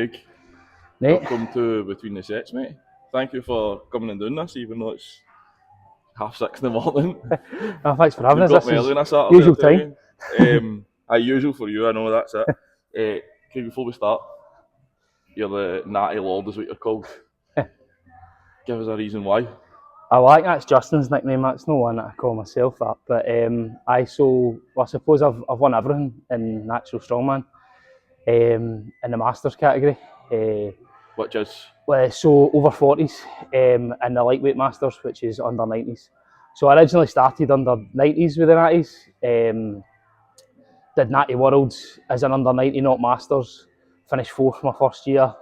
Craig. Nate. Welcome to Between the Sets, mate. Thank you for coming and doing this, even though it's 6:30 in the morning. Thanks for having us. Got me early on a Saturday. Usual time. Usual for you, I know that's it. Craig, before we start, you're the Natty Lord, is what you're called. Give us a reason why. That's Justin's nickname. That's no one that I call myself that. But I suppose I've won everything in natural strongman, in the masters category. Which is? Well, so over 40s, and the lightweight masters, which is under 90s. So I originally started under 90s with the Natties. Did Natty Worlds as an under 90, not masters. Finished 4th my first year.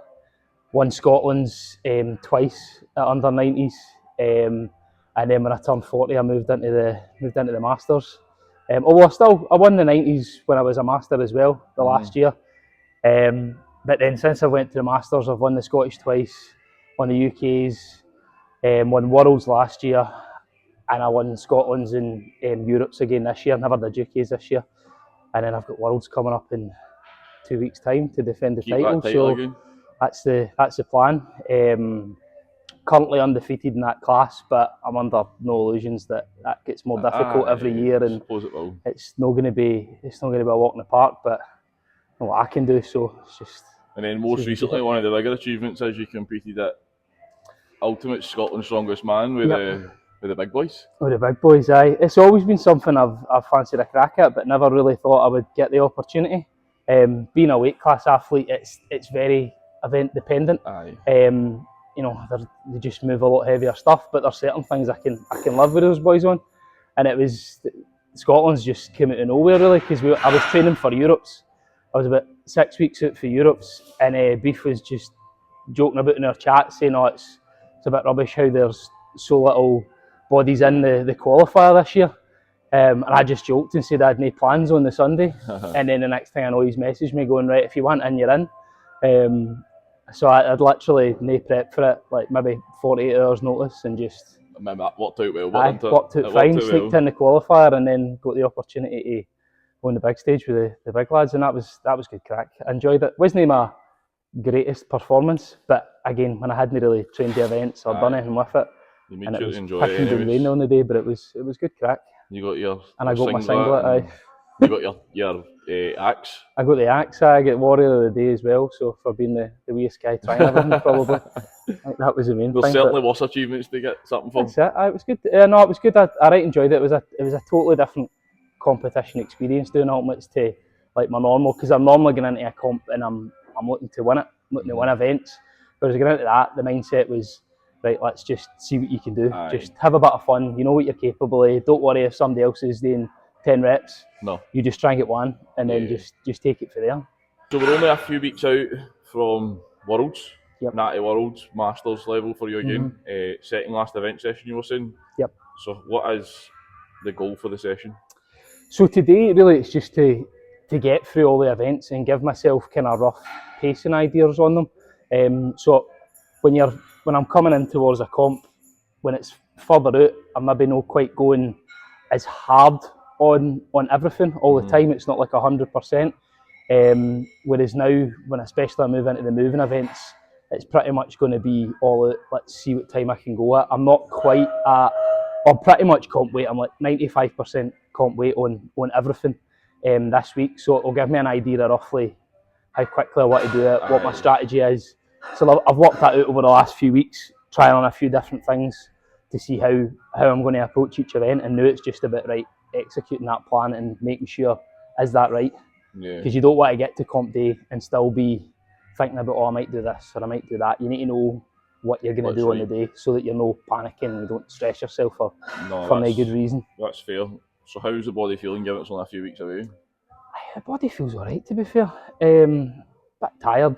Won Scotland's twice at under 90s. And then when I turned 40, I moved into the masters. Although I won the 90s when I was a master as well, the last year. But then since I went to the masters, I've won the Scottish twice, won the UK's, won Worlds last year, and I won Scotland's and Europe's again this year. Never did UK's this year. And then I've got Worlds coming up in 2 weeks' time to defend the title. So again. that's the plan. Currently undefeated in that class, but I'm under no illusions that gets more difficult every year, and it's not going to be a walk in the park. But what I can do, so it's just. And then most recently, one of the bigger achievements is you competed at Ultimate Scotland's Strongest Man with the big boys. With the big boys, aye. It's always been something I've fancied a crack at, but never really thought I would get the opportunity. Being a weight class athlete, it's very event dependent. Aye. They just move a lot heavier stuff, but there's certain things I can live with those boys on. And it was Scotland's just came out of nowhere really, because I was training for Europe's. I was about 6 weeks out for Europe's, and Beef was just joking about in our chat, saying, "Oh, it's a bit rubbish how there's so little bodies in the qualifier this year." And I just joked and said I had no plans on the Sunday. And then the next thing I know, he's messaged me going, "Right, if you want in, you're in." So I'd literally no prep for it, like maybe 48 hours notice, and just. I remember that worked out well. Worked out fine, sneaked in the qualifier, and then got the opportunity to go on the big stage with the big lads, and that was good crack. I enjoyed it. Wasn't my greatest performance, but again, when I hadn't really trained the events or done anything with it, and it was picking and rain on the day, but it was good crack. You got your I got my singlet. Aye. You got your axe. I got the axe. I get Warrior of the Day as well. So for being the weakest guy trying everything, probably I think that was the main thing. There's certainly worse achievements to get something from. That's it. It was good. No, it was good. I right enjoyed it. It was a totally different competition experience doing ultimates to like my normal, because I'm normally going into a comp and I'm looking to win it, looking to win events. Whereas going into that, the mindset was, right, let's just see what you can do. Aye. Just have a bit of fun. You know what you're capable of. Don't worry if somebody else is doing 10 reps. No. You just try and get one, and then just take it for there. So we're only a few weeks out from Worlds. Yep. Natty Worlds, Masters level for you again. Second last event session you were saying. Yep. So what is the goal for the session? So today, really, it's just to get through all the events and give myself kind of rough pacing ideas on them. So when I'm coming in towards a comp, when it's further out, I'm maybe not quite going as hard on everything all the time. It's not like 100%. Whereas now, when especially I move into the moving events, it's pretty much going to be all out. Let's see what time I can go at. I'm not quite at, or pretty much comp weight. I'm like 95% comp weight on everything this week. So it'll give me an idea of roughly how quickly I want to do it, what my strategy is. So I've worked that out over the last few weeks, trying on a few different things to see how I'm going to approach each event. And now it's just about executing that plan and making sure, is that right? Because you don't want to get to comp day and still be thinking about, I might do this or I might do that. You need to know what you're going to do on the day so that you're not panicking and you don't stress yourself for no good reason. That's fair. So how's the body feeling given it's only a few weeks away? The body feels alright, to be fair. Bit tired.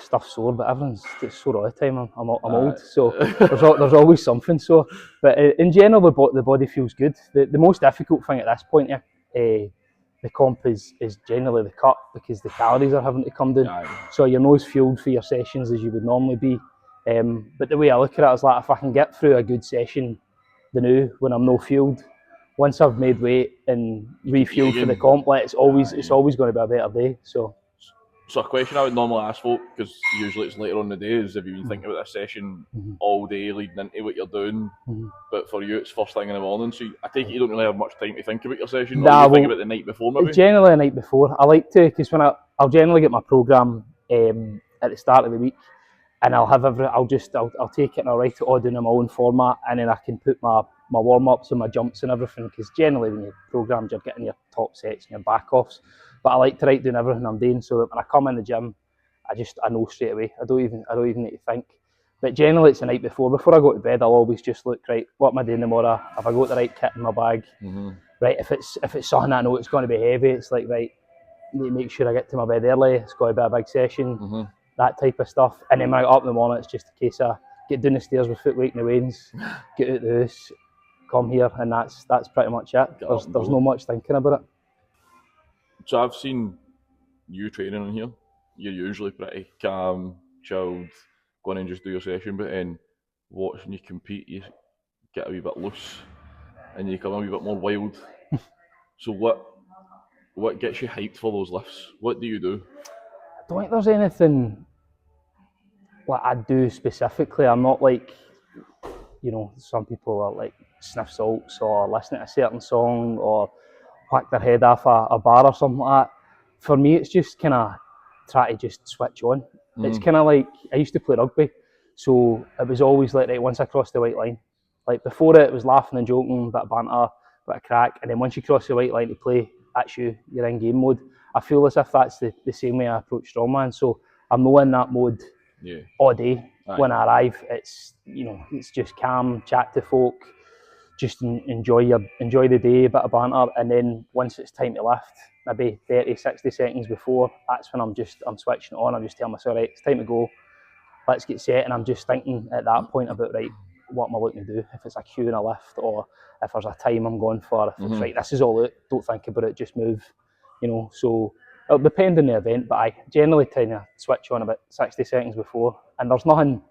Stuff sore, but everyone's sore all the time. I'm old, so there's always something sore. But in general, the body feels good. The most difficult thing at this point, the comp is generally the cut, because the calories are having to come down. So you're not as fueled for your sessions as you would normally be. But the way I look at it is like, if I can get through a good session the now when I'm no fueled, once I've made weight and refueled for the comp, it's always going to be a better day. So So a question I would normally ask folk, because usually it's later on in the day, is have you been thinking about this session all day leading into what you're doing? But for you, it's first thing in the morning, so I take it you don't really have much time to think about your session, or you think about the night before maybe? Generally the night before. I like to, because when I'll generally get my programme at the start of the week, and I'll take it and I'll write it all down in my own format, and then I can put my warm-ups and my jumps and everything, because generally when you programme, you're getting your top sets and your back-offs. But I like to write down everything I'm doing, so that when I come in the gym, I know straight away. I don't even need to think. But generally it's the night before. Before I go to bed, I'll always just look, right, what am I doing tomorrow? Have I got the right kit in my bag? Right, if it's something I know it's going to be heavy, it's like, right, need to make sure I get to my bed early. It's got to be a big session, that type of stuff. And then when I get up in the morning, it's just a case of get down the stairs with foot weight in the wains, get out the house, come here, and that's pretty much it. There's no much thinking about it. So I've seen you training in here. You're usually pretty calm, chilled, going and just do your session, but then watching you compete, you get a wee bit loose and you come a wee bit more wild. So what gets you hyped for those lifts? What do you do? I don't think there's anything like I do specifically. I'm not like, some people are like sniff salts or listening to a certain song or whack their head off a bar or something like that. For me, it's just kind of try to just switch on. It's kind of like, I used to play rugby, so it was always like, right, once I crossed the white line, like before it was laughing and joking, bit of banter, bit of crack, and then once you cross the white line to play, that's you're in game mode. I feel as if that's the same way I approach strongman, so I'm not in that mode all day. When I arrive, it's just calm, chat to folk, just enjoy the day, a bit of banter, and then once it's time to lift, maybe 30, 60 seconds before, that's when I'm switching it on. I'm just telling myself, right, it's time to go, let's get set, and I'm just thinking at that point about, right, what am I looking to do? If it's a cue and a lift, or if there's a time I'm going for, if it's right, this is all out, don't think about it, just move, so it'll depend on the event, but I generally tend to switch on about 60 seconds before, and there's nothing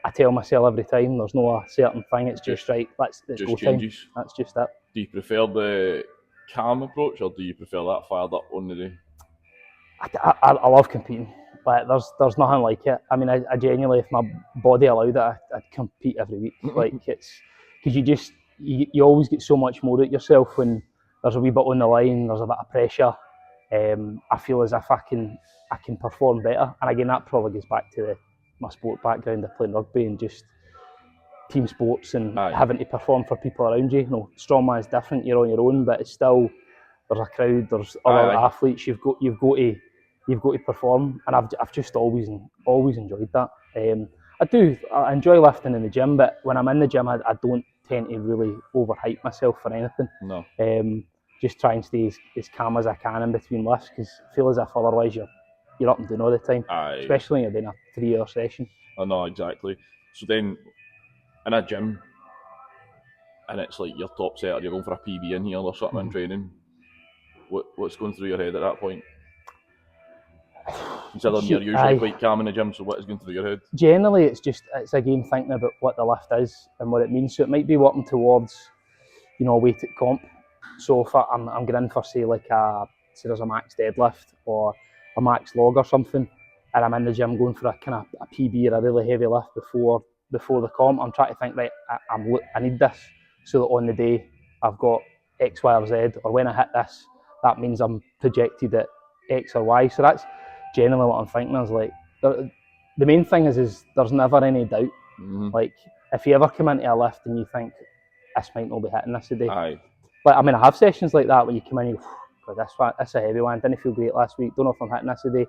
I tell myself every time, there's no a certain thing, it's just right, let's go changes. Time. That's just it. Do you prefer the calm approach, or do you prefer that fired up on the day? I love competing, but there's nothing like it. I mean, I genuinely, if my body allowed it, I'd compete every week. Like, it's because you always get so much more at yourself when there's a wee bit on the line, there's a bit of pressure. I feel as if I can perform better, and again that probably goes back to my sport background of playing rugby and just team sports and having to perform for people around you. Strongman is different, you're on your own, but it's still, there's a crowd, there's other athletes, you've got to perform, and I've just always enjoyed that. I enjoy lifting in the gym, but when I'm in the gym, I don't tend to really overhype myself for anything. No. Just try and stay as calm as I can in between lifts, because I feel as if otherwise you're up and down all the time, especially when you're doing a 3-hour session. I know, exactly. So then, in a gym, and it's like your top set, or you're going for a PB in here or something in training, what's going through your head at that point? Considering you're usually quite calm in the gym, so what is going through your head? Generally, it's again thinking about what the lift is and what it means. So it might be working towards, a weighted comp. So if I'm going in for, say there's a max deadlift or a max log or something, and I'm in the gym going for a kind of a PB or a really heavy lift before the comp, I'm trying to think, right, I need this, so that on the day I've got X, Y, or Z, or when I hit this, that means I'm projected at X or Y. So that's generally what I'm thinking. Is like, the main thing is there's never any doubt. Like, if you ever come into a lift and you think, this might not be hitting this today. Like, I mean, I have sessions like that when you come in and you go, this is a heavy one, didn't feel great last week, don't know if I'm hitting this today.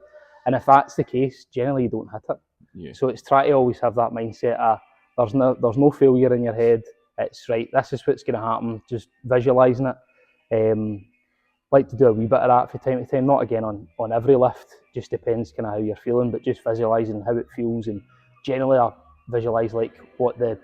And if that's the case, generally you don't hit it. Yeah. So it's try to always have that mindset of there's no failure in your head. It's right, this is what's going to happen, just visualising it. Like to do a wee bit of that from time to time, not again on every lift, just depends kind of how you're feeling, but just visualising how it feels. And generally I visualise like what the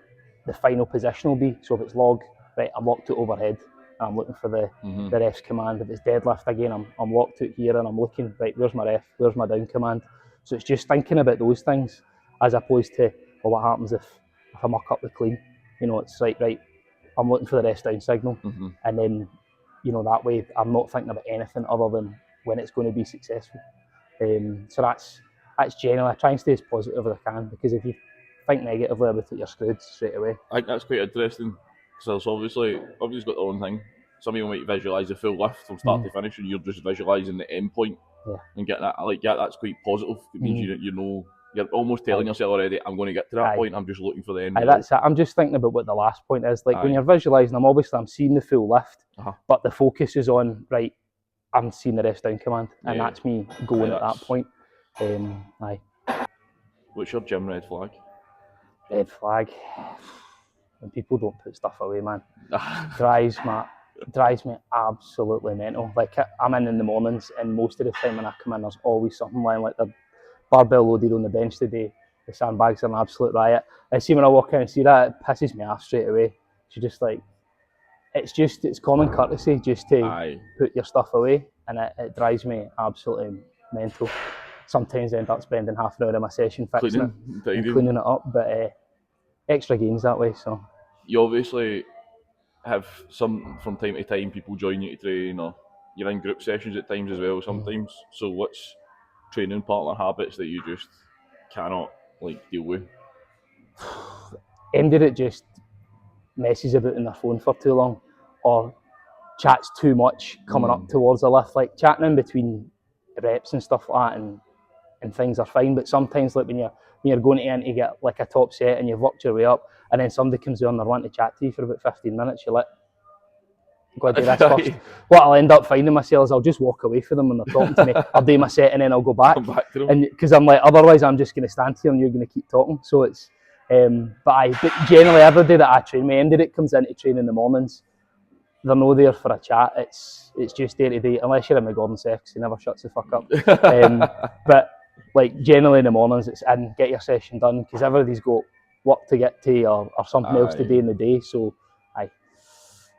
final position will be. So if it's log, right, I'm locked out overhead, and I'm looking for the ref's command. If it's deadlift, again, I'm locked out here and I'm looking, right, where's my ref, where's my down command. So it's just thinking about those things, as opposed to, well, what happens if I muck up the clean. It's like, right, I'm looking for the rest down signal, and then, that way I'm not thinking about anything other than when it's going to be successful. So that's generally, I try and stay as positive as I can, because if you think negatively about it, you're screwed straight away. I think that's quite interesting because there's obviously got their own thing. Some people might visualise the full lift from start to finish, and you're just visualising the end point and getting that. I like that. That's quite positive. It means you know you're almost telling yourself already, I'm going to get to that point. I'm just looking for the end. That's it. I'm just thinking about what the last point is. Like when you're visualising, I'm seeing the full lift, but the focus is on, right, I'm seeing the rest down command, and that's me going at that point. What's your gym red flag? Red flag. When people don't put stuff away, man, drives me absolutely mental. Like I'm in the mornings, and most of the time when I come in, there's always something lying, like the barbell loaded on the bench today. The sandbags are an absolute riot. I see when I walk in and see that, it pisses me off straight away. So just like, it's common courtesy just to put your stuff away, and it drives me absolutely mental. Sometimes I end up spending half an hour of my session fixing it, cleaning it up, but extra gains that way. So you obviously have some, from time to time, people join you to train, or you're in group sessions at times as well sometimes. So what's training partner habits that you just cannot deal with? Ended it just messes about in their phone for too long, or chats too much coming up towards the lift, like chatting in between reps and stuff like that, and things are fine. But sometimes, like when you're going in to get like a top set and you've worked your way up, and then somebody comes on, they're wanting to chat to you for about 15 minutes, you're like, go do this first. What I'll end up finding myself is I'll just walk away from them when they're talking to me. I'll do my set and then I'll go back. And because I'm like, otherwise I'm just going to stand here and you're going to keep talking. So it's, but generally every day that I train, my end of it comes into train in the mornings. They're not there for a chat. It's just day to day, unless you're in my Gordon sex, he never shuts the fuck up. But like generally in the mornings, it's in, get your session done, because everybody's got work to get to, or something else to do in the day. So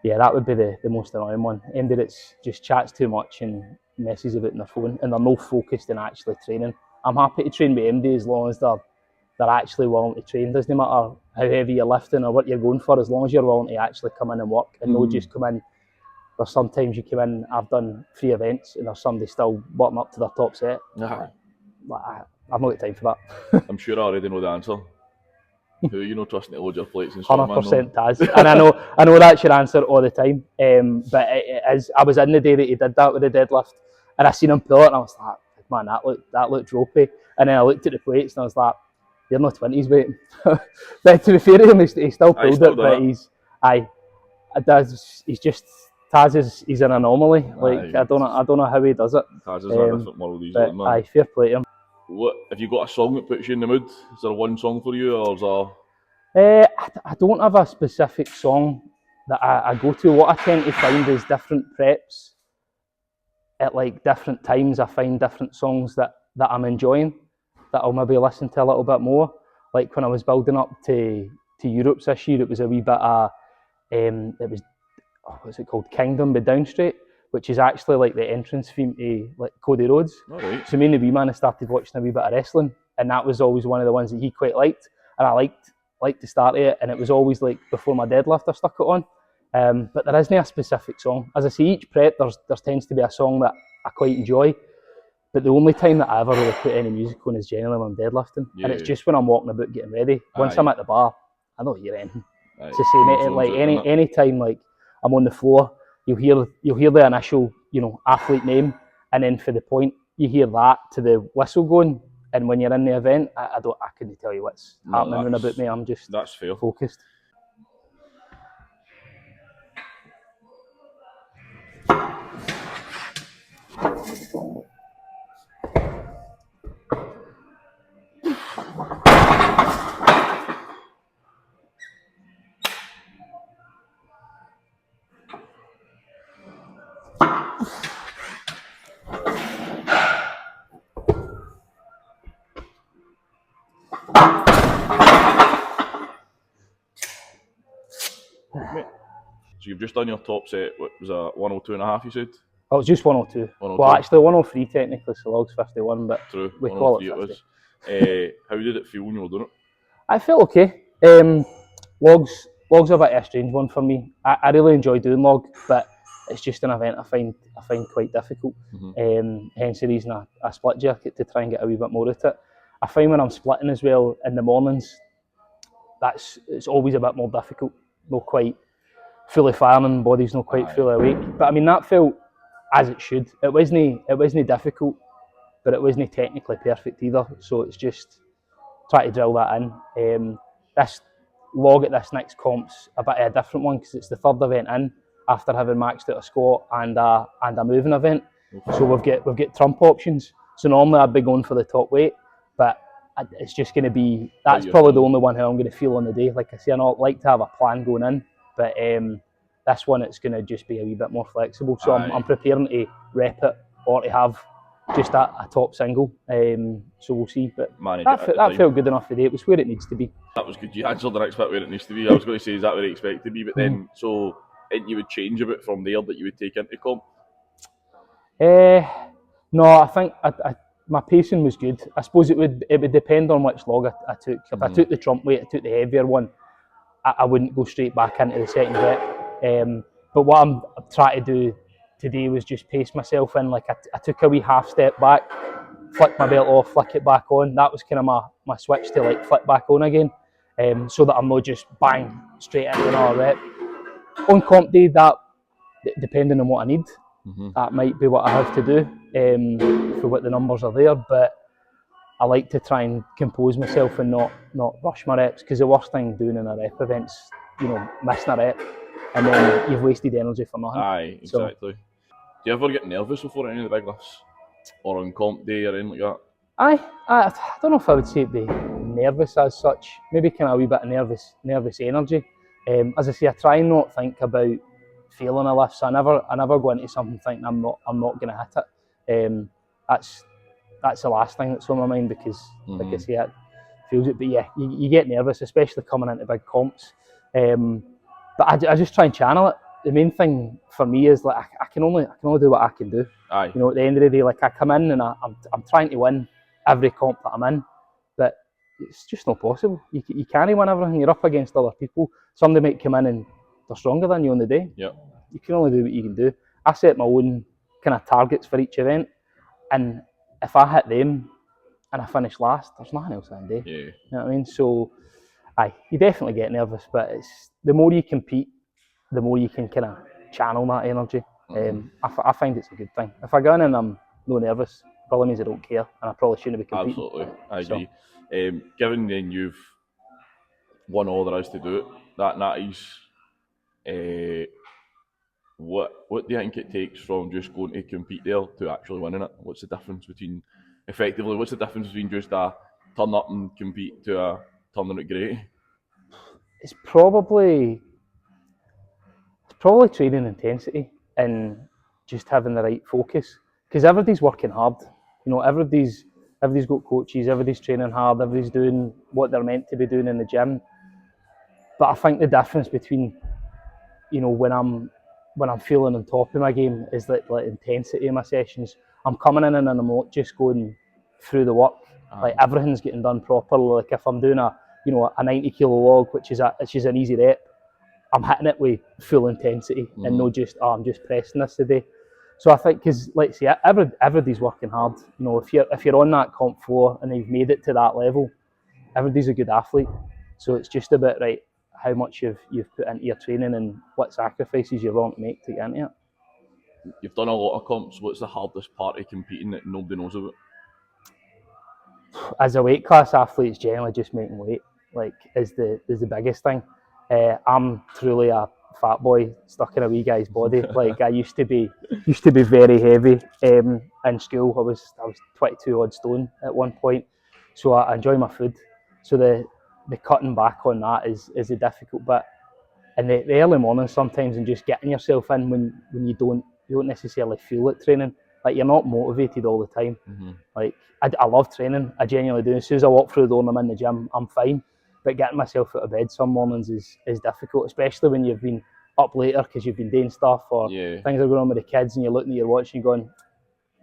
yeah, that would be the most annoying one. Ended it's just chats too much and messes about in their phone, and they're no focused in actually training. I'm happy to train with MD as long as they're actually willing to train. Doesn't matter how heavy you're lifting or what you're going for, as long as you're willing to actually come in and work, and not just come in. There's sometimes you come in, I've done 3 events and there's somebody still working up to their top set. I've not got time for that. I'm sure I already know the answer. Who you know trusting to load your plates and stuff? 100% Taz. And I know that's your answer all the time. But it is. I was in the day that he did that with the deadlift, and I seen him pull it, and I was like, man, that looked ropey. And then I looked at the plates, and I was like, you're not 20s, mate. But to be fair to him, he still pulled it. But he's just Taz he's an anomaly. Like I don't know how he does it. Taz is a different world. But fair play to him. What have you got a song that puts you in the mood? Is there one song for you, or is there? I don't have a specific song that I go to. What I tend to find is different preps at like different times. I find different songs that I'm enjoying, that I'll maybe listen to a little bit more. Like when I was building up to Europe this year, it was a wee bit of what's it called, Kingdom by Downstraight, which is actually like the entrance theme to like Cody Rhodes. Right. So me and the wee man started watching a wee bit of wrestling, and that was always one of the ones that he quite liked, and I liked to start it, and it was always like before my deadlift I stuck it on. But there isn't a specific song. As I say, each prep there tends to be a song that I quite enjoy, but the only time that I ever really put any music on is generally when I'm deadlifting, and it's just when I'm walking about getting ready. Once I'm at the bar, I don't hear anything. It's the same, like any time like I'm on the floor, you'll hear the initial, athlete name, and then for the point, you hear that to the whistle going. And when you're in the event, I couldn't tell you what's happening about me. I'm just focused. So you've just done your top set. What was that? 102.5, you said? Oh, it was just 102. 102. Well, actually 103 technically, so log's 51, but we call it 50. How did it feel when you were doing it? I felt okay. Log's a bit of a strange one for me. I really enjoy doing log, but it's just an event I find quite difficult. Hence the reason I split jerk it to try and get a wee bit more at it. I find when I'm splitting as well in the mornings, it's always a bit more difficult. Not quite fully firing, body's not quite fully awake. But I mean that felt as it should. It wasn't difficult, but it wasn't technically perfect either. So it's just try to drill that in. This log at this next comp's a bit of a different one because it's the third event in after having maxed out a squat and a moving event. So we've got trump options. So normally I'd be going for the top weight, but it's just going to be, that's probably the only one how I'm going to feel on the day. Like I say, I don't like to have a plan going in, but this one it's going to just be a wee bit more flexible. So I'm preparing to rep it or to have just a top single. So we'll see. But that felt good enough today. It was where it needs to be. That was good. You answered the next bit where it needs to be. I was going to say, is that where you expect it to be? But then, so you would change a bit from there that you would take into comp? No, I think my pacing was good. I suppose it would depend on which log I took. If I took the trump weight, I took the heavier one, I wouldn't go straight back into the second rep. But what I'm trying to do today was just pace myself in. Like I took a wee half step back, flick my belt off, flick it back on. That was kind of my switch to like flick back on again, so that I'm not just bang straight into another rep. On comp day, that depending on what I need, that might be what I have to do for what the numbers are there. But I like to try and compose myself and not rush my reps, because the worst thing doing in a rep event's missing a rep and then you've wasted energy for nothing. Aye, exactly. Do you ever get nervous before any of the big lifts? Or on comp day or anything like that? I don't know if I would say it'd be nervous as such. Maybe kind of a wee bit of nervous energy. As I say, I try and not think about failing a lift. So I never go into something thinking I'm not going to hit it. That's the last thing that's on my mind, because like I say, it feels it. But yeah, you get nervous, especially coming into big comps. But I just try and channel it. The main thing for me is like I can only do what I can do. Aye. At the end of the day, like I come in and I'm trying to win every comp that I'm in, but it's just not possible. You can't win everything. You're up against other people. Somebody might come in and they're stronger than you on the day. Yep. You can only do what you can do. I set my own kind of targets for each event, and if I hit them and I finish last, there's nothing else I can do. Yeah. You know what I mean? So, you definitely get nervous, but it's the more you compete, the more you can kind of channel that energy. I find it's a good thing. If I go in and I'm no nervous, probably means I don't care, and I probably shouldn't be competing. Absolutely, I agree. Given then you've won all there is to do it, that Natty's, what do you think it takes from just going to compete there to actually winning it? What's the difference between just a turn up and compete to a turning it great? It's probably training intensity and just having the right focus, because everybody's working hard. Everybody's got coaches, everybody's training hard, everybody's doing what they're meant to be doing in the gym. But I think the difference between when I'm feeling on top of my game is like intensity in my sessions. I'm coming in and I'm not just going through the work. Like everything's getting done properly. Like if I'm doing a 90 kilo log, which is an easy rep, I'm hitting it with full intensity and not just I'm just pressing this today. So I think, because let's say everybody's working hard. If you're on that comp floor and you've made it to that level, everybody's a good athlete. So it's just about how much you've put into your training and what sacrifices you're willing to make to get into it. You've done a lot of comps. What's the hardest part of competing that nobody knows about? As a weight class athlete, it's generally just making weight. Is the biggest thing. I'm truly a fat boy stuck in a wee guy's body. I used to be very heavy in school. I was 22 odd stone at one point, so I enjoy my food. So the cutting back on that is a difficult bit. And the early mornings sometimes, and just getting yourself in when you don't necessarily feel it training. You're not motivated all the time. I love training. I genuinely do. As soon as I walk through the door and I'm in the gym, I'm fine. But getting myself out of bed some mornings is difficult, especially when you've been up later because you've been doing stuff or things are going on with the kids, and you're looking at your watch and you're going,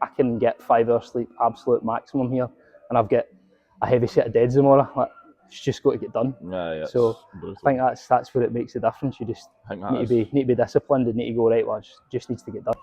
I can get 5 hours sleep, absolute maximum here, and I've got a heavy set of deads tomorrow. it's just got to get done. Yeah, So I think that's where it makes a difference. You just need to be disciplined and need to go, right, well, it just needs to get done.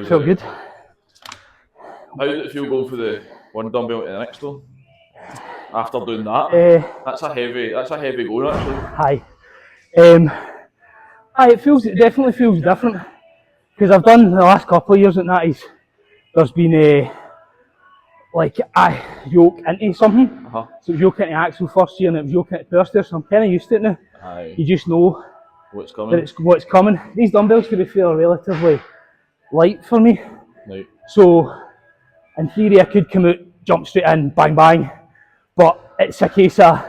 Feel good. How did it feel going for the one dumbbell to the next though? After doing that, that's a heavy goal actually. Aye, it definitely feels different because I've done the last couple of years at Natty's. There's been yoke into something. So it was yoke into axle first year and it was yoke into power stairs, so I'm kind of used to it now. Aye. You just know what's coming. What's coming. These dumbbells, to be fair, are relatively light for me. Right. So in theory I could come out, jump straight in, bang bang. But it's a case of,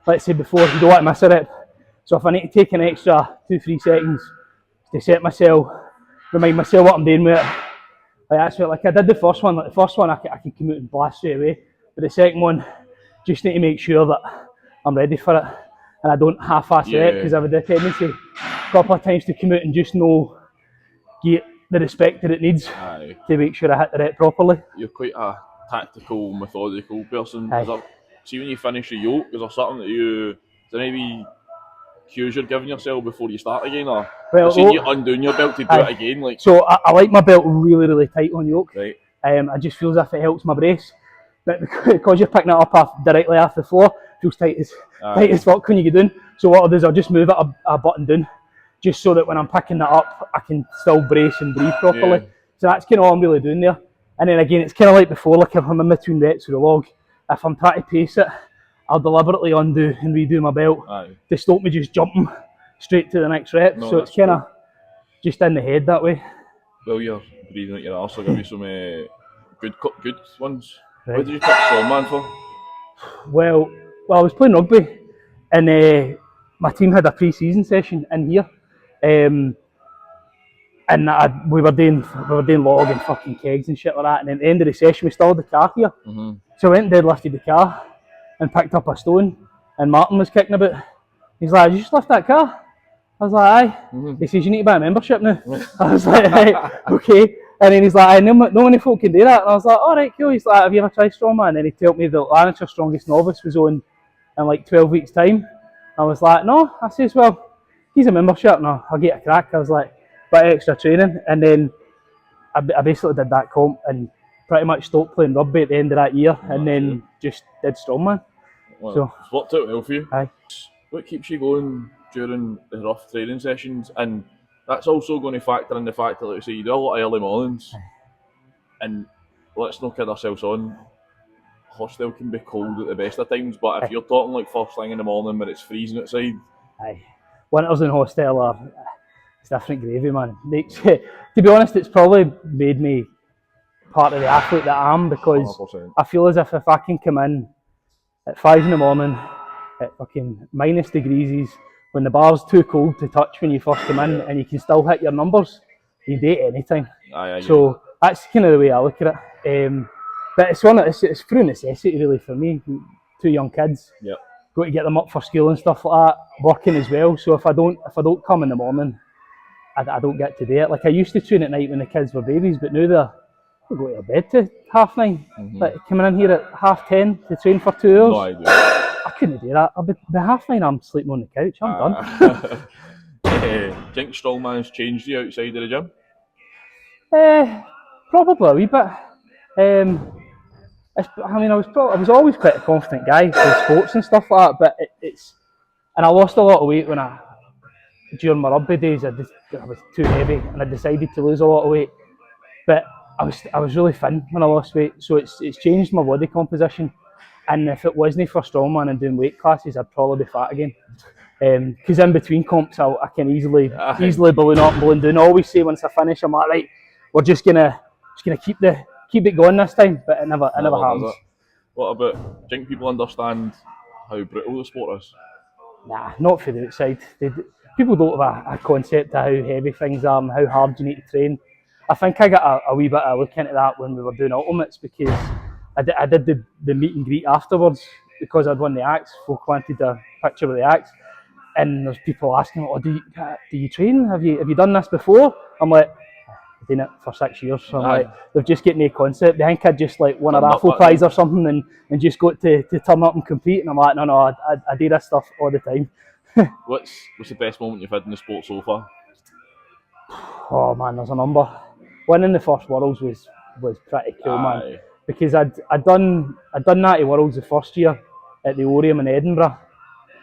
let's say before, you don't want to miss a rep. So if I need to take an extra 2-3 seconds to set myself, remind myself what I'm doing with it, that's what, like I did the first one. Like the first one I could come out and blast straight away. But the second one, just need to make sure that I'm ready for it and I don't half-ass it because I have a tendency a couple of times to come out and just get the respect that it needs to make sure I hit the rep properly. You're quite a tactical, methodical person. See when you finish a yoke, is there something that is there any cues you're giving yourself before you start again, or you undoing your belt to do it again? Like, so I like my belt really, really tight on yoke. Right. I just feel as if it helps my brace, but because you're picking it up directly off the floor, it feels tight as fuck when you get down. So what I'll do is I'll just move it a button down, just so that when I'm picking that up, I can still brace and breathe properly. Yeah. So that's kind of all I'm really doing there. And then again, it's kind of like before, like if I'm in between reps with the log, if I'm trying to pace it, I'll deliberately undo and redo my belt to stop me just jumping straight to the next rep. So it's kind of just in the head that way. Well, you're breathing at your arse. I'll give you some good ones. Right. What did you pick strongman for? Well, I was playing rugby and my team had a pre-season session in here. And we were doing log and fucking kegs and shit like that. And at the end of the session, we still had the car here. Mm-hmm. So I went and deadlifted the car and picked up a stone. And Martin was kicking about. He's like, "Did you just lift that car?" I was like, "Aye." Mm-hmm. He says, "You need to buy a membership now." I was like, "Right, okay." And then he's like, "No many folk can do that." And I was like, "All right, cool." He's like, "Have you ever tried strongman?" And then he told me the amateur strongest novice was on in like 12 weeks' time. I was like, "No." I says, "Well, he's a membership. No, I'll get a crack." I was like, "Bit extra training." And then I basically did that comp and pretty much stopped playing rugby at the end of that year, and then just did strongman. Well, so it's worked out well for you. Aye. What keeps you going during the rough training sessions? And that's also going to factor in the fact that, like I say, you do a lot of early mornings. Aye. And let's not kid ourselves on, hostel can be cold at the best of times, but if you're talking like first thing in the morning when it's freezing outside. Aye. Winters in hostel are it's different gravy, man. To be honest, it's probably made me part of the athlete that I am, because 100%. I feel as if I can come in at 5 in the morning at fucking minus degrees when the bar's too cold to touch when you first come in, and you can still hit your numbers, you do it anytime. So that's kind of the way I look at it. But it's through necessity really for me. 2 young kids, got to get them up for school and stuff like that, working as well. So if I don't come in the morning, I don't get to do it. Like I used to train at night when the kids were babies, but now they're going to bed to 9:30. Mm-hmm. Like coming in here at 10:30 to train for 2 hours. No idea. I couldn't do that. By 9:30 I'm sleeping on the couch. I'm done. Do you think strongman's changed you outside of the gym? Probably a wee bit. I was always quite a confident guy for sports and stuff like that, but and I lost a lot of weight during my rugby days. I was too heavy and I decided to lose a lot of weight. But I was really thin when I lost weight, so it's changed my body composition. And if it wasn't for strongman and doing weight classes, I'd probably be fat again. Because in between comps, I can easily balloon up and balloon down. I always say once I finish, I'm like, right, we're just gonna keep it going this time, but it never happens. What about, do you think people understand how brutal the sport is? Nah, not for the outside. People don't have a concept of how heavy things are and how hard you need to train. I think I got a wee bit of a look into that when we were doing ultimates, because I did the meet and greet afterwards because I'd won the axe. Folk wanted a picture with the axe, and there's people asking, "Oh, do you train? Have you done this before?" I'm like, I've done it for 6 years. So I'm like, they've just got no concept. They think I'd just like won a raffle prize or something and just got to turn up and compete. And I'm like, no, I do this stuff all the time. What's the best moment you've had in the sport so far? Oh man, there's a number. Winning the first Worlds was pretty cool, man. Because I'd done Natty Worlds the first year at the Orium in Edinburgh,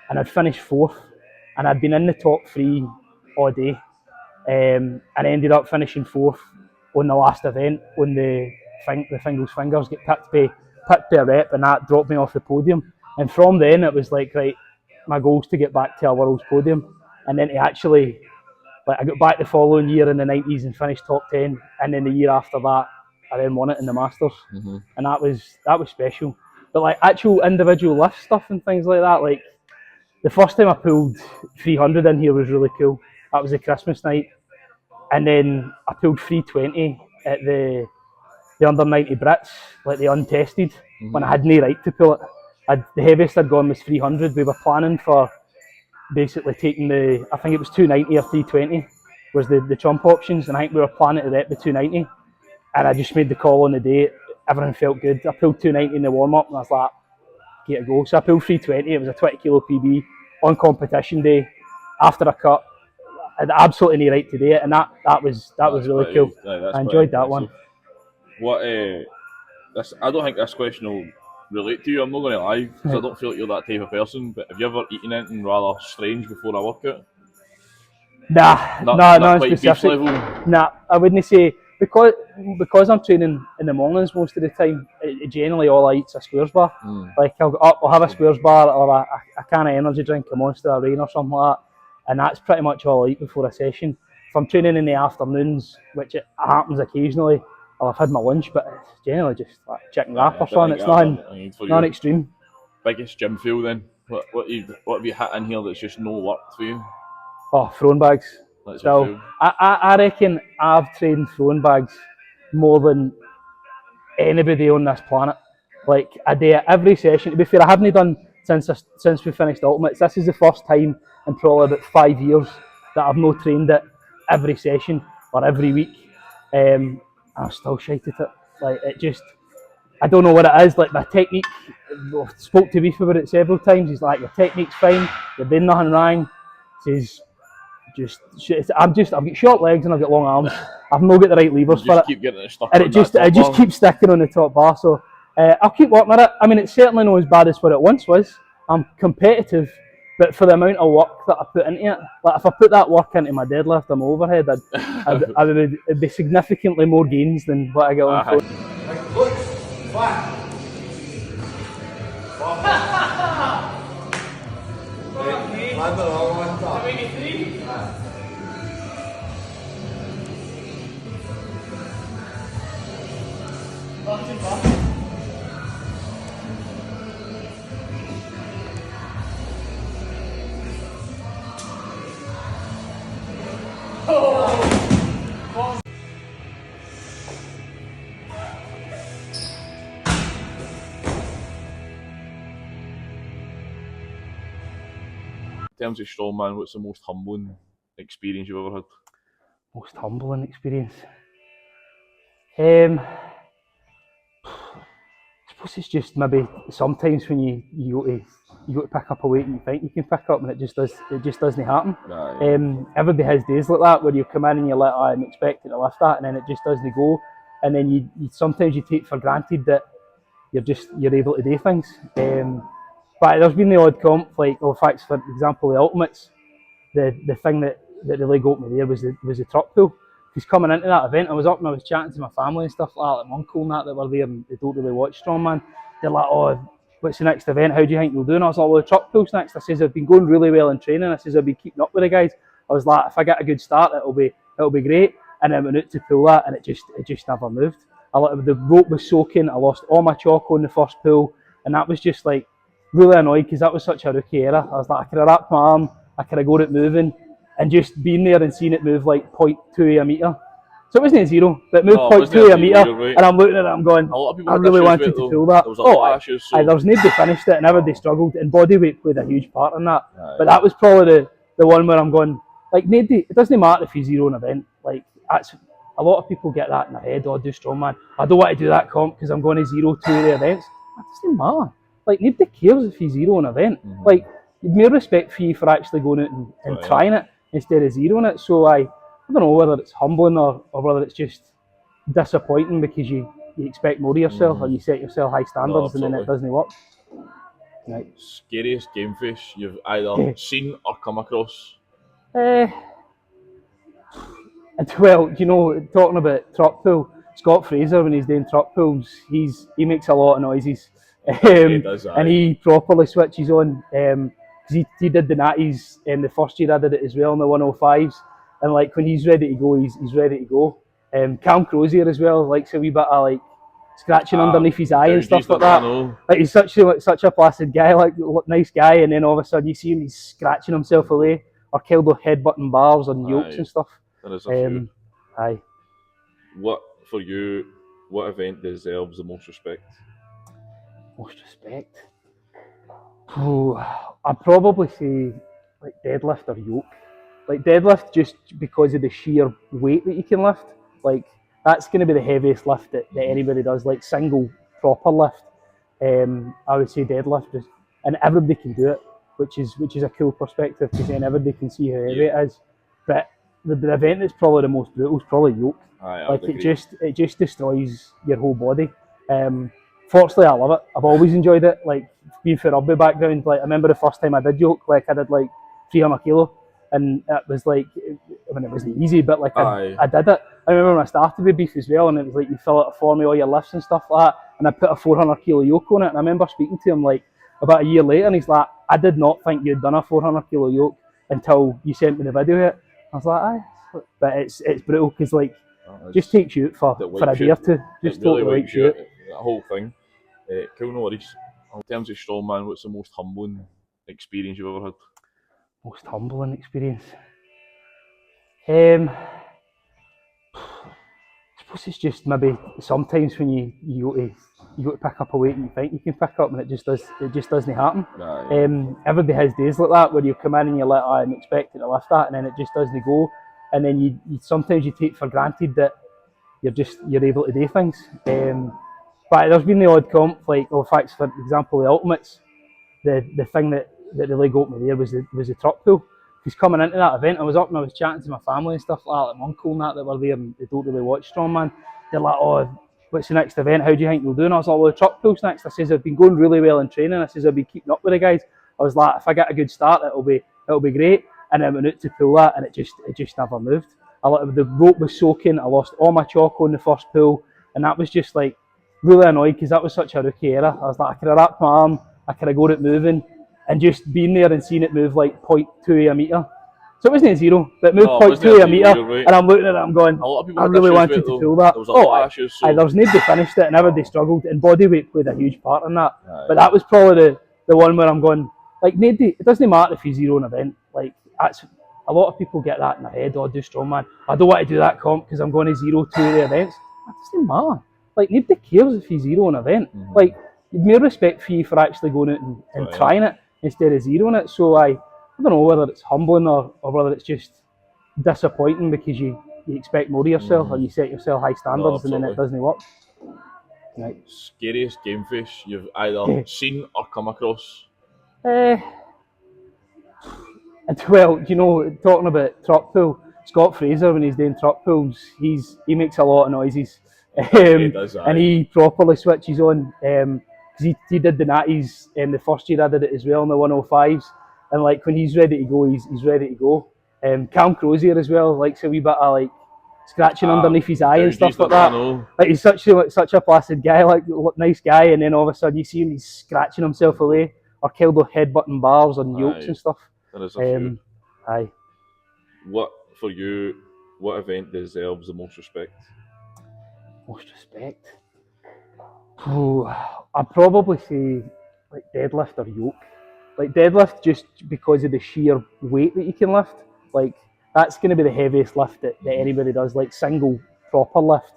and I'd finished fourth, and I'd been in the top three all day, and ended up finishing fourth on the last event when the singles fingers get picked by a rep, and that dropped me off the podium. And from then it was like, right, my goal's to get back to a Worlds podium, and then to actually, like, I got back the following year in the 90s and finished top 10, and then the year after that I then won it in the Masters, and that was special. But like actual individual lift stuff and things like that, like the first time I pulled 300 in here was really cool. That was the Christmas night, and then I pulled 320 at the under 90 Brits, like the untested, when I had no right to pull it. The heaviest I'd gone was 300. We were planning for basically taking I think it was 290 or 320 was the trump options, and I think we were planning to rep the 290, and I just made the call on the day. Everything felt good. I pulled 290 in the warm-up, and I was like, get to go. So I pulled 320. It was a 20 kilo PB on competition day after a cut. I had absolutely no right to do it, and that was really cool. I enjoyed that one. I don't think this question will relate to you, I'm not going to lie, because I don't feel like you're that type of person, but have you ever eaten anything rather strange before a workout? Nah, not specific. Nah, I wouldn't say, because I'm training in the mornings most of the time, generally all I eat is a squares bar. Like I'll go up, I'll have a squares bar or a can of energy drink, a Monster, a Rain or something like that, and that's pretty much all I eat before a session. If I'm training in the afternoons, which it happens occasionally, I've had my lunch, but it's generally just like chicken wrap or something. It's not extreme. Biggest gym fail then? What have you hit in here that's just no worked for you? Oh, throwing bags. So I reckon I've trained throwing bags more than anybody on this planet. Like I do it every session. To be fair, I haven't done since we finished Ultimates. This is the first time in probably about 5 years that I've not trained it every session or every week. I'm still shite at it. Like it just, I don't know what it is. Like my technique, I spoke to Beef about it several times. He's like, your technique's fine. You're doing nothing wrong. Says, I've got short legs and I've got long arms. I've not got the right levers for it. Keep getting it stuck, and it just keeps sticking on the top bar. So I'll keep working at it. I mean, it's certainly not as bad as what it once was. I'm competitive, but for the amount of work that I put into it, like if I put that work into my deadlift and my overhead, it'd be significantly more gains than what I get on foot. In terms of strongman, what's the most humbling experience you've ever had? Most humbling experience? I suppose it's just maybe sometimes when you go to pick up a weight and you think you can pick up and it just doesn't happen. Everybody has days like that where you come in and you're like, oh, I'm expecting to lift that, and then it just doesn't go, and then you sometimes you take for granted that you're able to do things. But there's been the odd comp, like, in fact, for example, the Ultimates, the thing that really got me there was the truck pull. Because coming into that event, I was up and I was chatting to my family and stuff like that, like my uncle and that were there, and they don't really watch strongman. They're like, "Oh, what's the next event? How do you think you'll do?" And I was like, "Well, the truck pull's next." I says, "I've been going really well in training." I says, "I've been keeping up with the guys." I was like, "If I get a good start, it'll be great." And then went out to pull that, and it just never moved. The rope was soaking. I lost all my chalk on the first pull, and that was just like really annoyed because that was such a rookie error. I was like, I could have wrapped my arm, I could have got it moving, and just being there and seeing it move like 0.2 of a metre. So it wasn't a zero, but it moved No, it 0.2 wasn't of a a metre, zero, you're right. and I'm looking at it, I'm going, A lot of people I had really issues wanted with it, to though. pull that. There was a lot of issues, so- There was nobody finished it, and everybody struggled, and body weight played a huge part in that. Aye. But that was probably the one where I'm going, like, nobody, it doesn't matter if you zero an event. Like, that's a lot of people get that in their head. Oh, I do strongman. I don't want to do that comp because I'm going to zero two of the events. That doesn't matter. Like, nobody cares if you zero an event. Mm-hmm. Like, more respect for you for actually going out and Right. trying it instead of zeroing it. So I don't know whether it's humbling or whether it's just disappointing because you expect more of yourself or you set yourself high standards and then it absolutely. doesn't work. Right. Scariest game face you've either seen or come across? Well, you know, talking about truck pull, Scott Fraser, when he's doing truck pulls, he makes a lot of noises. He does, aye. And he properly switches on. Because he did the Natties the first year I did it as well in the 105s. And like when he's ready to go, he's ready to go. Cam Crozier as well likes a wee bit of like scratching underneath his eye and gouges stuff like them, I that. know. Like he's such a placid guy, like nice guy, and then all of a sudden you see him, he's scratching himself away or killed with headbutting bars and yokes Aye. and stuff. There is a few. Aye. What, for you, what event deserves the most respect? Most respect. Oh, I'd probably say like deadlift or yoke. Like deadlift just because of the sheer weight that you can lift. Like that's going to be the heaviest lift that anybody does. Like single proper lift. I would say deadlift is, and everybody can do it, which is a cool perspective because then everybody can see how heavy it is. But the event that's probably the most brutal is probably yoke. Aye, I Like would it agree. just destroys your whole body. Fortunately, I love it. I've always enjoyed it. Like being from a rugby background, like I remember the first time I did yoke, like I did like 300 kilo, and it was like, I mean, it wasn't easy, but like Aye. I did it. I remember when I started with beef as well, and it was like you fill out a form with all your lifts and stuff like that, and I put a 400 kilo yoke on it, and I remember speaking to him like about a year later, and he's like, I did not think you'd done a 400 kilo yoke until you sent me the video of it. I was like, aye, but it's brutal because like just takes you out for a day or two. Just It really totally wipes wipes you you out, out. that whole thing. Cool, no worries. In terms of strongman, what's the most humbling experience you've ever had? Most humbling experience. I suppose it's just maybe sometimes when you go to pick up a weight and you think you can pick up and it just doesn't happen. Aye. Everybody has days like that where you come in and you're like, oh, I'm expecting to lift that, and then it just doesn't go, and then you sometimes you take for granted that you're able to do things. But there's been the odd comp, like in fact, for example, the ultimates. The thing that really got me there was the truck pull. Because coming into that event, I was up and I was chatting to my family and stuff like that, like my uncle and that were there, and they don't really watch strongman. They're like, "Oh, what's the next event? How do you think you'll do?" And I was like, "Well, the truck pull's next." I says, "I've been going really well in training." I says, "I've been keeping up with the guys." I was like, "If I get a good start, it'll be great." And then went out to pull that, and it just never moved. The rope was soaking. I lost all my chalk on the first pull, and that was just like really annoyed because that was such a rookie error. I was like, I could have wrapped my arm, I could have got it moving, and just being there and seeing it move like 0.2 of a metre. So it wasn't a zero, but it moved No, it wasn't 0.2 of a a metre, zero, you're right. and I'm looking at it, I'm going, A lot of people I had really issues wanted with it, to though. pull that. There was a lot of issues, so- There was nobody finished it, and everybody struggled, and body weight played a huge part in that. Aye. But that was probably the one where I'm going, like, nobody, it doesn't matter if you zero an event. Like, that's a lot of people get that in their head. Oh, I do strongman. I don't want to do that comp because I'm going to zero two of the events. That doesn't matter. Like, nobody cares if you zero an event. Mm-hmm. Like, more respect for you for actually going out and Right. trying it instead of zeroing it. So I don't know whether it's humbling or whether it's just disappointing because you expect more of yourself or you set yourself high standards and then it absolutely. doesn't work. Right. Scariest game face you've either seen or come across? Well, you know, talking about truck pull, Scott Fraser, when he's doing truck pulls, he makes a lot of noises. He does, aye. And he properly switches on. Because he did the Natties the first year I did it as well in the 105s. And like when he's ready to go, he's ready to go. Cam Crozier as well likes a wee bit of like scratching underneath his eye and gouges stuff like I that. know. Like he's such a placid guy, like nice guy, and then all of a sudden you see him, he's scratching himself away, or killed with headbutting bars and yokes Aye, and stuff. there is a few. Aye. What for you? What event deserves the most respect? Most respect. Oh, I'd probably say like deadlift or yoke. Like deadlift, just because of the sheer weight that you can lift. Like that's going to be the heaviest lift that anybody does. Like single proper lift.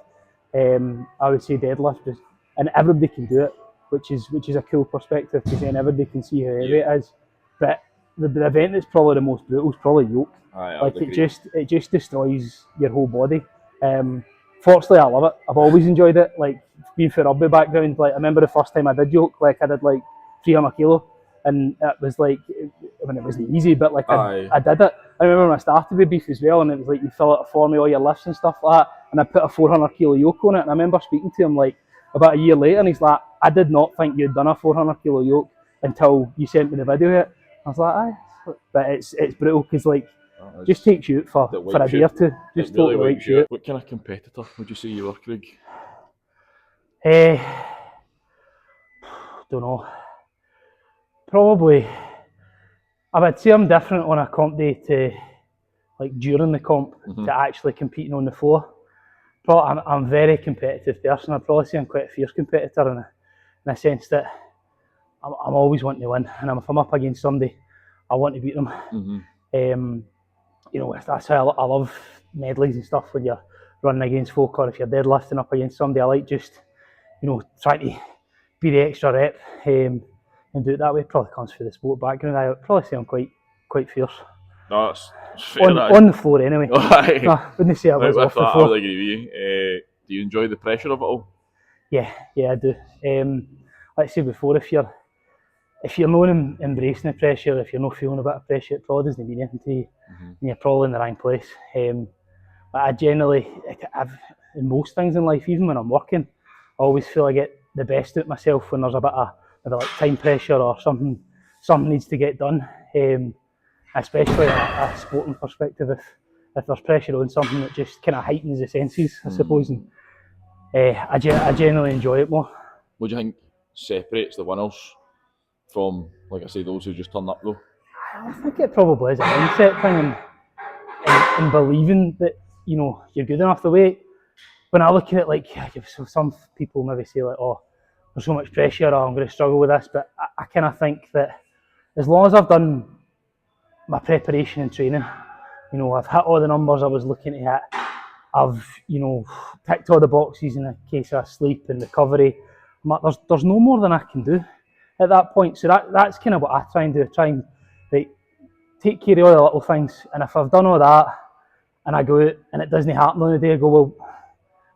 I would say deadlift is, and everybody can do it, which is a cool perspective because then everybody can see how heavy it is. But the event that's probably the most brutal is probably yoke. Aye, I Like would agree. it just destroys your whole body. Fortunately, I love it. I've always enjoyed it. Like being from a rugby background, like I remember the first time I did yoke, like I did like 300 kilo, and it was like, I mean, it wasn't easy, but like I did it. I remember when I started with beef as well, and it was like you fill out a form with all your lifts and stuff like that, and I put a 400 kilo yoke on it, and I remember speaking to him like about a year later, and he's like, I did not think you'd done a 400 kilo yoke until you sent me the video of it. I was like, aye, but it's brutal because like just takes you out for a day or two. Just it really totally wipes wipes you you out. out. What kind of competitor would you say you were, Craig? Don't know. Probably, I would say I'm different on a comp day to like during the comp to actually competing on the floor. Probably, I'm a very competitive person. I'd probably say I'm quite a fierce competitor in a sense that I'm always wanting to win, and if I'm up against somebody, I want to beat them. You know, that's how I love medleys and stuff when you're running against folk, or if you're deadlifting up against somebody. I like just, you know, trying to be the extra rep and do it that way. Probably comes through the sport background. I would probably say I'm quite fierce. No, that's fair. On the floor anyway. No, I wouldn't say I was off the I floor. would agree with you. Do you enjoy the pressure of it all? Yeah, I do. Like I said before, if you're not embracing the pressure, if you're not feeling a bit of pressure, it probably doesn't mean anything to you, and you're probably in the wrong place. I generally, in most things in life, even when I'm working, I always feel I get the best out of myself when there's a bit of maybe like time pressure or something needs to get done. Especially a sporting perspective, if there's pressure on something that just kind of heightens the senses, I suppose. And I generally enjoy it more. What do you think separates the winners from, like I say, those who just turn up though? I think it probably is a mindset thing and believing that, you know, you're good enough. The way when I look at it, like some people maybe say like, oh, there's so much pressure, or I'm going to struggle with this, but I kind of think that as long as I've done my preparation and training, you know, I've hit all the numbers I was looking to hit, I've, you know, ticked all the boxes in the case of sleep and recovery. There's no more than I can do at that point. So that's kind of what I try and do. Try and like, take care of all the little things. And if I've done all that and I go out and it doesn't happen on the day, I go, well,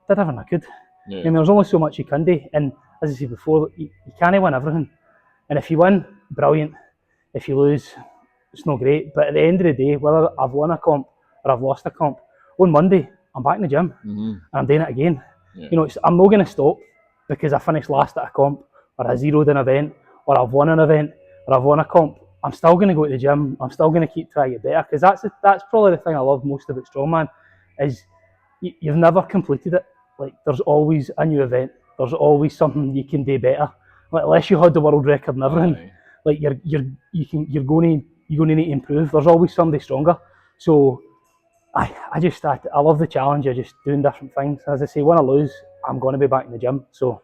did everything I could. Yeah. I mean, there's only so much you can do. And as I said before, you can't win everything. And if you win, brilliant. If you lose, it's not great. But at the end of the day, whether I've won a comp or I've lost a comp, on Monday, I'm back in the gym and I'm doing it again. Yeah. You know, I'm not going to stop because I finished last at a comp or I zeroed an event or I've won an event or I've won a comp. I'm still going to go to the gym. I'm still going to keep trying to get better because that's probably the thing I love most about strongman is you've never completed it. Like there's always a new event. There's always something you can do better. Like unless you had the world record and everything, like you're going to need to improve. There's always somebody stronger. So I love the challenge of just doing different things. As I say, when I lose, I'm going to be back in the gym. So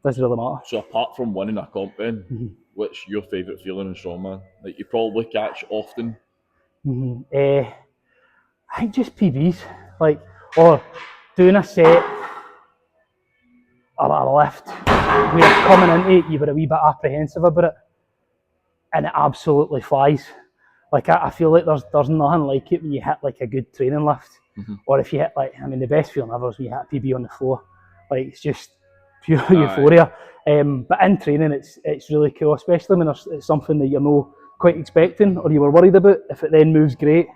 it doesn't really matter. So apart from winning a comp, then, what's your favourite feeling in strongman? Like you probably catch often. I think just PBs, like or doing a set or a lift where coming into it you were a wee bit apprehensive about it, and it absolutely flies. Like I feel like there's nothing like it when you hit like a good training lift, or if you hit like, I mean, the best feeling ever is when you hit a PB on the floor. Like it's just pure euphoria. But in training, it's really cool, especially when it's something that you're not quite expecting or you were worried about. If it then moves great,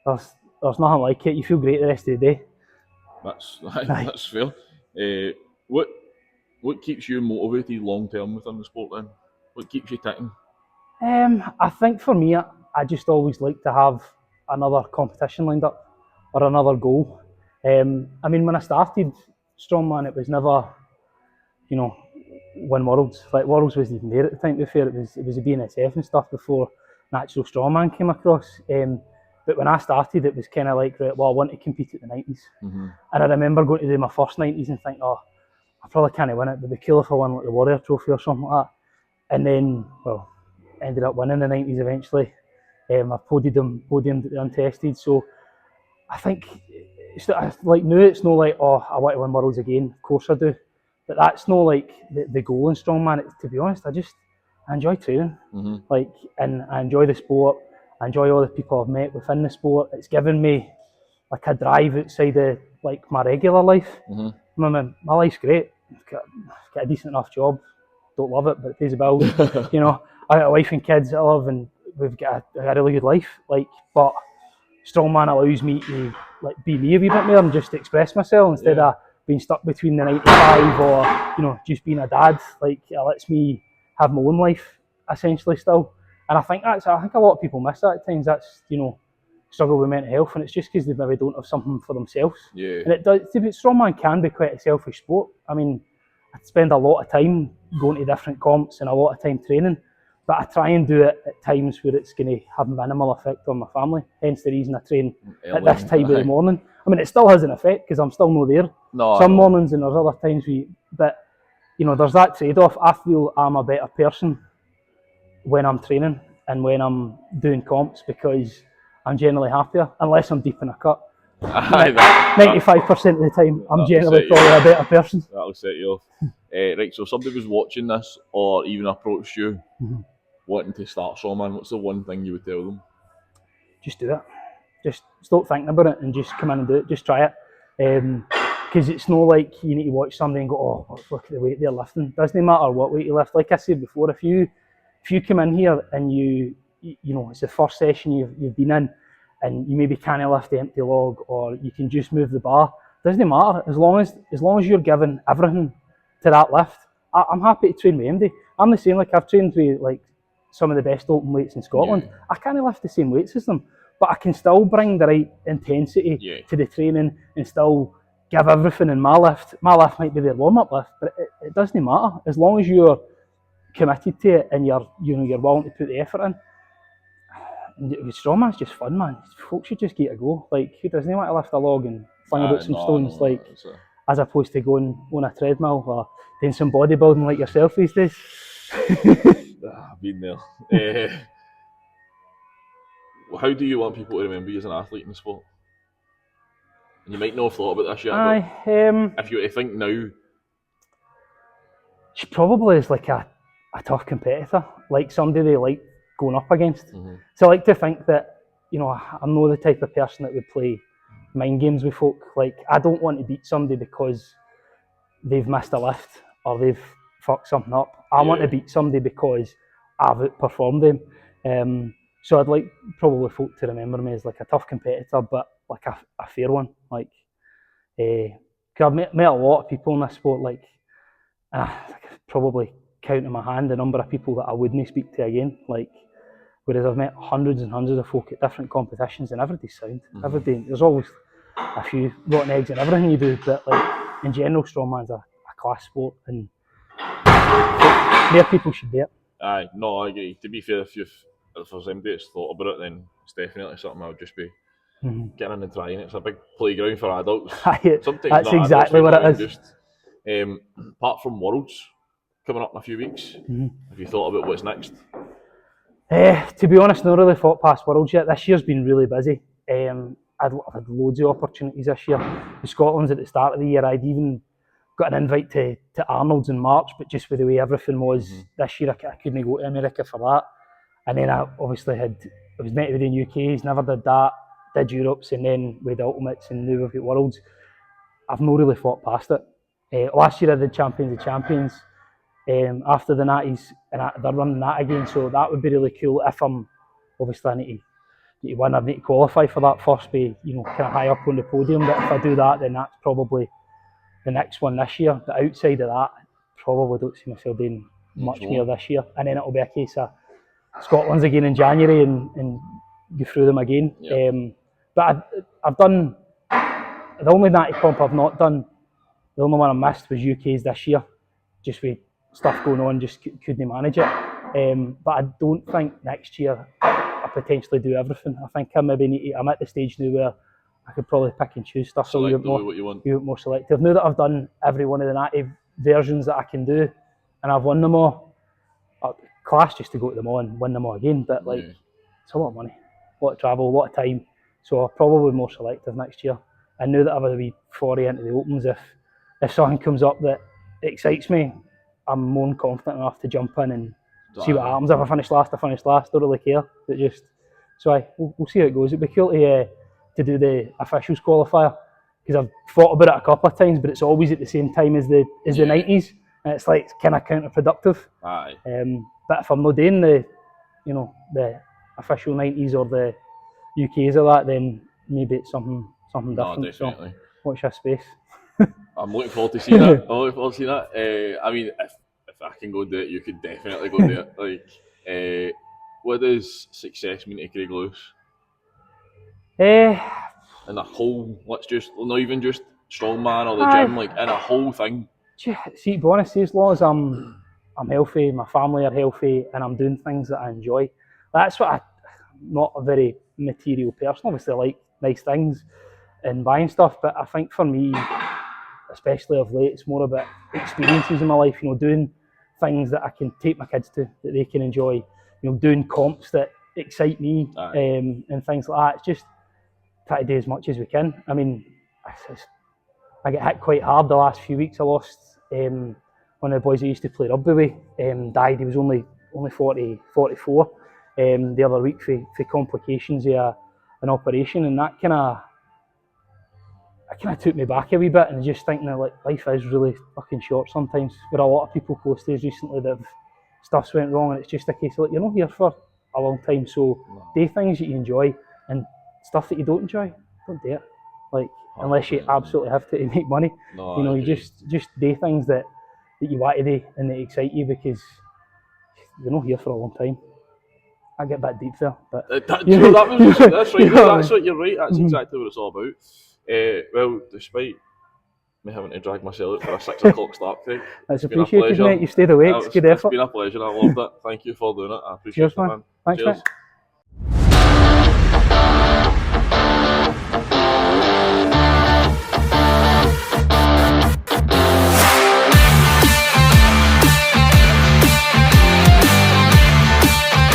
there's nothing like it. You feel great the rest of the day. That's fair. What keeps you motivated long term within the sport then? What keeps you ticking? I think for me, I just always like to have another competition lined up or another goal. I mean, when I started strongman, it was never, you know, win worlds. Like worlds wasn't even there at the time. To be fair, it was the BNSF and stuff before natural strongman came across. But when I started, it was kind of like, right, well, I want to compete at the 90s. Mm-hmm. And I remember going to do my first 90s and think, oh, I probably can't win it, but it'd be cool if I won like the Warrior Trophy or something like that. And then, well, ended up winning the 90s eventually. I podiumed at the untested. So I think, like now it's no like, oh, I want to win worlds again. Of course I do. But that's no like the goal in strongman. To be honest, I enjoy training. Mm-hmm. Like, and I enjoy the sport. I enjoy all the people I've met within the sport. It's given me like a drive outside of like my regular life. Mm-hmm. My life's great. I've got a decent enough job. Don't love it, but it pays the bills. You know, I got a wife and kids that I love, and we've got a really good life. Like, but strongman allows me to like be me a wee bit more and just express myself instead of being stuck between the 95 or, you know, just being a dad. Like, it lets me have my own life essentially still. And I think a lot of people miss that at times. That's, you know, struggle with mental health, and it's just because they maybe don't have something for themselves. Yeah. And it does. Strongman can be quite a selfish sport. I mean, I spend a lot of time going to different comps and a lot of time training, but I try and do it at times where it's going to have minimal effect on my family. Hence the reason I train at this time of the morning. I mean, it still has an effect because I'm still not there. Some mornings, and there's other times but you know, there's that trade-off. I feel I'm a better person when I'm training and when I'm doing comps because I'm generally happier, unless I'm deep in a cut. 95% of the time, I'm generally probably a better person. That'll set you off. Right, so if somebody was watching this or even approached you wanting to start strongman, what's the one thing you would tell them? Just do it. Just stop thinking about it and just come in and do it. Just try it. Because it's not like you need to watch somebody and go, oh, look at the weight they're lifting. It doesn't matter what weight you lift. Like I said before, if you come in here and you know, it's the first session you've been in, and you maybe can't lift the empty log, or you can just move the bar. It doesn't matter as long as you're giving everything to that lift. I'm happy to train with MD. I'm the same. Like, I've trained with like some of the best open weights in Scotland. Yeah. I can't lift the same weights as them, but I can still bring the right intensity to the training and still give everything in my lift. My lift might be their warm-up lift, but it doesn't matter as long as you're committed to it and you're willing to put the effort in. Strongman's just fun, man. Folks should just get a go. Like, who doesn't want to lift a log and fling about some stones, as opposed to going on a treadmill or doing some bodybuilding like yourself these days? I've been there. How do you want people to remember you as an athlete in the sport? And you might not have thought about this yet, but if you were to think now, she probably is like a tough competitor, like somebody they like going up against. So I like to think that, you know, I'm not the type of person that would play mind games with folk. Like, I don't want to beat somebody because they've missed a lift or they've fucked something up. I want to beat somebody because I've outperformed them. So I'd like probably folk to remember me as like a tough competitor, but like a fair one. Like, cause I've met a lot of people in this sport. Like, I could probably count in my hand the number of people that I wouldn't speak to again. Like, whereas I've met hundreds and hundreds of folk at different competitions, and everybody's sound. Everybody, there's always a few rotten eggs in everything you do, but like in general, strongman's a class sport, and more people should do it. Aye, no, I agree. To be fair, if there's anybody that's thought about it, then it's definitely something I would just be getting in and trying. It's a big playground for adults. That's exactly what it is. Apart from Worlds coming up in a few weeks, have you thought about what's next? To be honest, not really thought past Worlds yet. This year's been really busy. I've had loads of opportunities this year. The Scotland's at the start of the year. I'd even got an invite to Arnold's in March, but just with the way everything was this year, I couldn't go to America for that. And then I obviously I was meant to be in UK's, never did that, did Europe's, and then with the Ultimates, and now we've got Worlds. I've not really thought past it. Last year I did Champions of Champions. After the Natties, and they're running that again, so that would be really cool. If I'm obviously I need to win, I need to qualify for that first, be, you know, kind of high up on the podium. But if I do that, then that's probably the next one this year. But outside of that, I probably don't see myself doing much more this year. And then it'll be a case of Scotland's again in January and go through them again. But I've done the only Natty comp I've not done, the only one I missed was UK's this year, just with stuff going on, just couldn't manage it. But I don't think next year I potentially do everything. I think I maybe need to, I'm at the stage now where I could probably pick and choose stuff a Select little what you want. bit more selective. Now that I've done every one of the Natty versions that I can do, and I've won them all, class just to go to them all and win them all again. But like, it's a lot of money, a lot of travel, a lot of time. So I'll probably be more selective next year. And now that I've had a wee foray into the Opens, if something comes up that excites me, I'm more than confident enough to jump in and see what happens. If I finish last, I finish last. Don't really care. We'll see how it goes. It'd be cool to do the officials qualifier, because I've thought about it a couple of times, but it's always at the same time as the 90s, and it's like kind of counterproductive. Aye. But if I'm not doing the official 90s or the UKs or that, then maybe it's something different. No, definitely. So watch this space. I'm looking forward to seeing it. I mean, if I can go do it, you could definitely go do it. Like, what does success mean to Craig Lewis? In a whole, not even just strongman or the gym, like in a whole thing. See, to be honest, as long as I'm healthy, my family are healthy, and I'm doing things that I enjoy, that's what I'm not a very material person. Obviously, I like nice things and buying stuff, but I think for me, especially of late, it's more about experiences in my life, doing things that I can take my kids to, that they can enjoy, doing comps that excite me, and things like that. It's just try to do as much as we can. I mean, I get hit quite hard the last few weeks. I lost one of the boys I used to play rugby with, died. He was only 44 the other week for complications of an operation, and that kind of took me back a wee bit, and just thinking that like life is really fucking short sometimes. There are a lot of people close to us recently that stuff's went wrong, and it's just a case of like, you're not here for a long time, so do things that you enjoy, and stuff that you don't enjoy, don't do it. Like, unless you absolutely have to make money. No, you just do things that you want to do and that excite you, because you're not here for a long time. I get a bit deep there, but that's right. That's what you're right. That's exactly what it's all about. Well, despite me having to drag myself out for a 6 o'clock start, Craig, that's appreciated, mate. You stayed awake. It's good effort. It's been a pleasure. I loved it. Thank you for doing it. I appreciate it, man. Thanks, Cheers. mate.